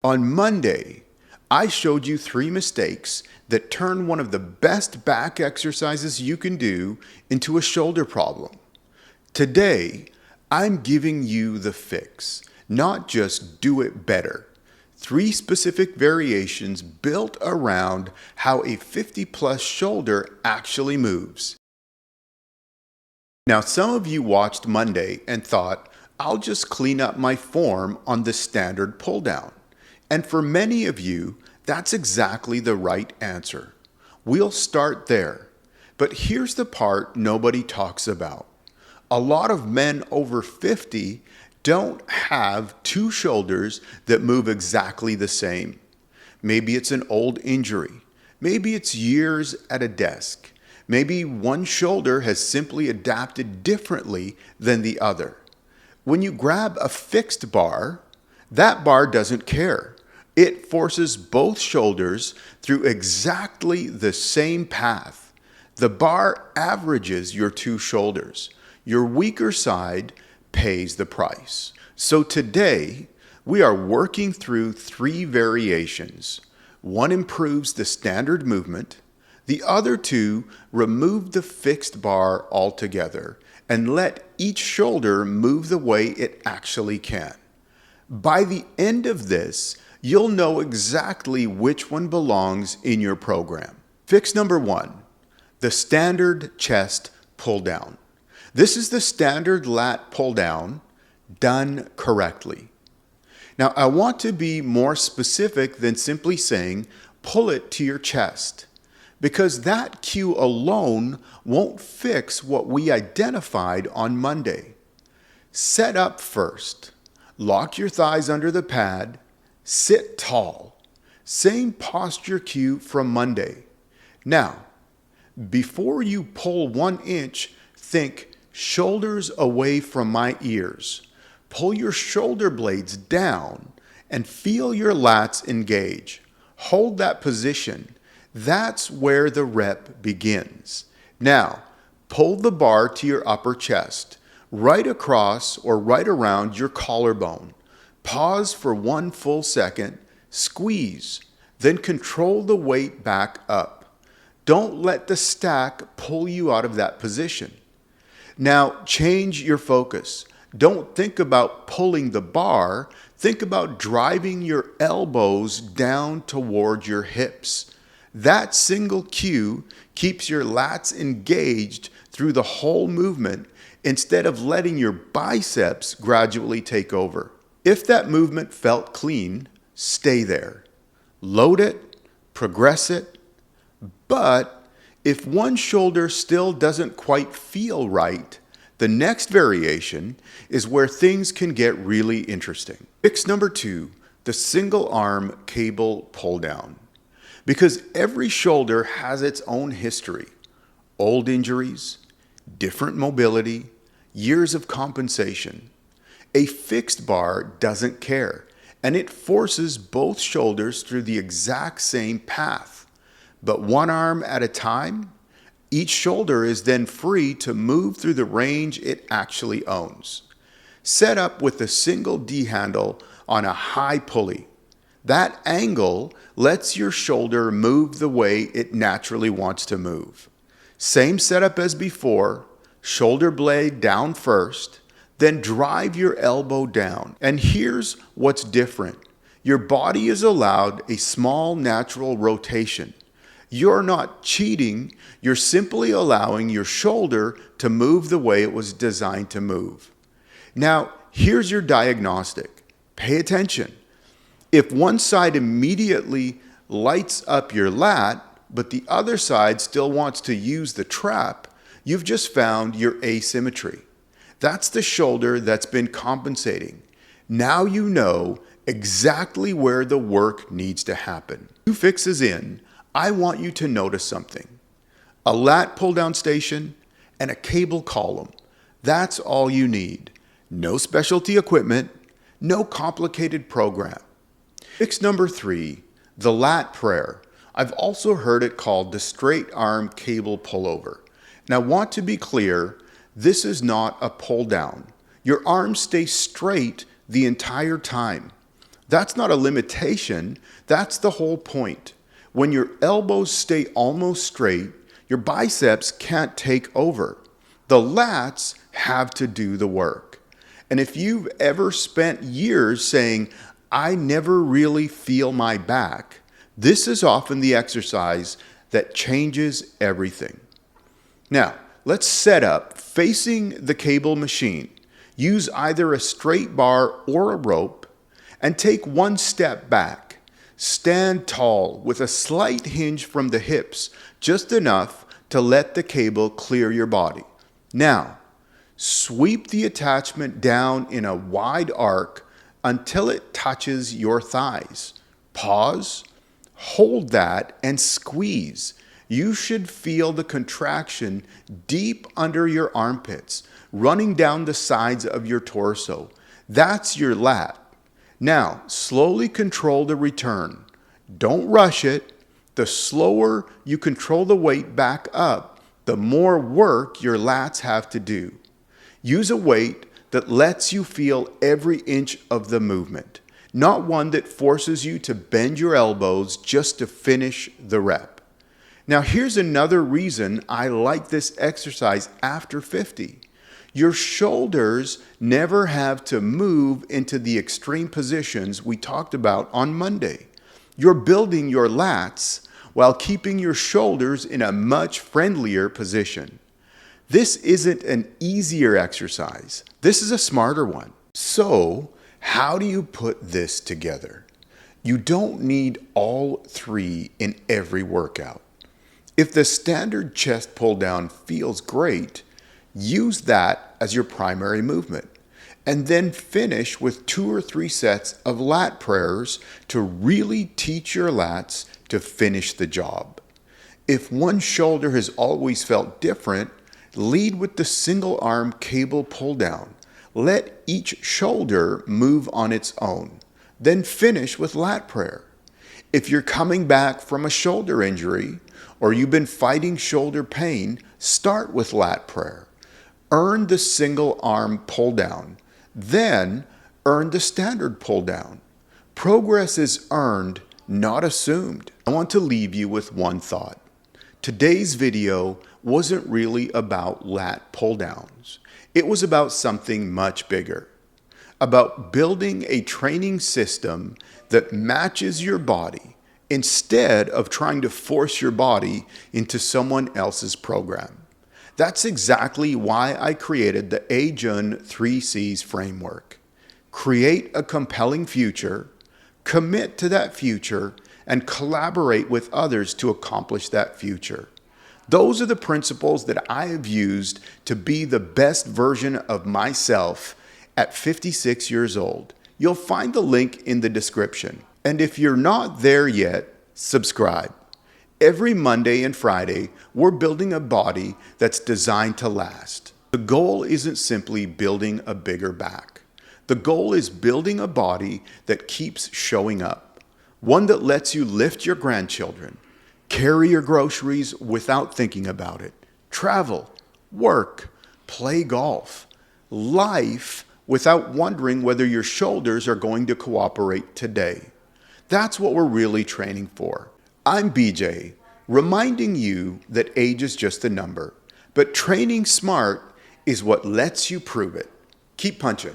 On Monday, I showed you 3 mistakes that turn one of the best back exercises you can do into a shoulder problem. Today, I'm giving you the fix, not just do it better. 3 specific variations built around how a 50-plus shoulder actually moves. Now, some of you watched Monday and thought, I'll just clean up my form on the standard pull down. And for many of you, that's exactly the right answer. We'll start there. But here's the part nobody talks about. A lot of men over 50 don't have 2 shoulders that move exactly the same. Maybe it's an old injury. Maybe it's years at a desk. Maybe one shoulder has simply adapted differently than the other. When you grab a fixed bar, that bar doesn't care. It forces both shoulders through exactly the same path. The bar averages your 2 shoulders. Your weaker side pays the price. So today, we are working through 3 variations. One improves the standard movement. The other 2 remove the fixed bar altogether and let each shoulder move the way it actually can. By the end of this, you'll know exactly which one belongs in your program. Fix number 1, the standard chest pull down. This is the standard lat pull down done correctly. Now, I want to be more specific than simply saying pull it to your chest, because that cue alone won't fix what we identified on Monday. Set up first. Lock your thighs under the pad. Sit tall. Same posture cue from Monday. Now, before you pull 1 inch, think shoulders away from my ears. Pull your shoulder blades down and feel your lats engage. Hold that position. That's where the rep begins. Now, pull the bar to your upper chest, right across or right around your collarbone. Pause for 1 full second, squeeze, then control the weight back up. Don't let the stack pull you out of that position. Now, change your focus. Don't think about pulling the bar. Think about driving your elbows down toward your hips. That single cue keeps your lats engaged through the whole movement instead of letting your biceps gradually take over. If that movement felt clean, stay there. Load it, progress it. But if one shoulder still doesn't quite feel right, the next variation is where things can get really interesting. Fix number 2, the single arm cable pull down. Because every shoulder has its own history. Old injuries, different mobility, years of compensation. A fixed bar doesn't care, and it forces both shoulders through the exact same path. But 1 arm at a time, each shoulder is then free to move through the range it actually owns. Set up with a single D handle on a high pulley. That angle lets your shoulder move the way it naturally wants to move. Same setup as before, shoulder blade down first, then drive your elbow down. And here's what's different. Your body is allowed a small natural rotation. You're not cheating, you're simply allowing your shoulder to move the way it was designed to move. Now, here's your diagnostic. Pay attention. If one side immediately lights up your lat, but the other side still wants to use the trap, you've just found your asymmetry. That's the shoulder that's been compensating. Now you know exactly where the work needs to happen. 2 fixes in, I want you to notice something. A lat pull-down station and a cable column. That's all you need. No specialty equipment, no complicated program. Fix number 3, the lat prayer. I've also heard it called the straight arm cable pullover. Now, I want to be clear, this is not a pull down. Your arms stay straight the entire time. That's not a limitation, that's the whole point. When your elbows stay almost straight, your biceps can't take over. The lats have to do the work. And if you've ever spent years saying, I never really feel my back, this is often the exercise that changes everything. Now, let's set up facing the cable machine. Use either a straight bar or a rope and take one step back. Stand tall with a slight hinge from the hips, just enough to let the cable clear your body. Now, sweep the attachment down in a wide arc until it touches your thighs. Pause, hold that, and squeeze. You should feel the contraction deep under your armpits, running down the sides of your torso. That's your lat. Now, slowly control the return. Don't rush it. The slower you control the weight back up, the more work your lats have to do. Use a weight that lets you feel every inch of the movement, not one that forces you to bend your elbows just to finish the rep. Now, here's another reason I like this exercise after 50. Your shoulders never have to move into the extreme positions we talked about on Monday. You're building your lats while keeping your shoulders in a much friendlier position. This isn't an easier exercise. This is a smarter one. So, how do you put this together? You don't need all three in every workout. If the standard chest pull down feels great, use that as your primary movement, and then finish with 2 or 3 sets of lat prayers to really teach your lats to finish the job. If one shoulder has always felt different, lead with the single arm cable pull down. Let each shoulder move on its own. Then finish with lat prayer. If you're coming back from a shoulder injury or you've been fighting shoulder pain, start with lat prayer. Earn the single arm pull down. Then earn the standard pull down. Progress is earned, not assumed. I want to leave you with one thought. Today's video wasn't really about lat pull downs. It was about something much bigger. About building a training system that matches your body instead of trying to force your body into someone else's program. That's exactly why I created the AJUN 3Cs framework. Create a compelling future, commit to that future, and collaborate with others to accomplish that future. Those are the principles that I have used to be the best version of myself at 56 years old. You'll find the link in the description. And if you're not there yet, subscribe. Every Monday and Friday, we're building a body that's designed to last. The goal isn't simply building a bigger back. The goal is building a body that keeps showing up. One that lets you lift your grandchildren, carry your groceries without thinking about it, travel, work, play golf, life without wondering whether your shoulders are going to cooperate today. That's what we're really training for. I'm BJ, reminding you that age is just a number, but training smart is what lets you prove it. Keep punching.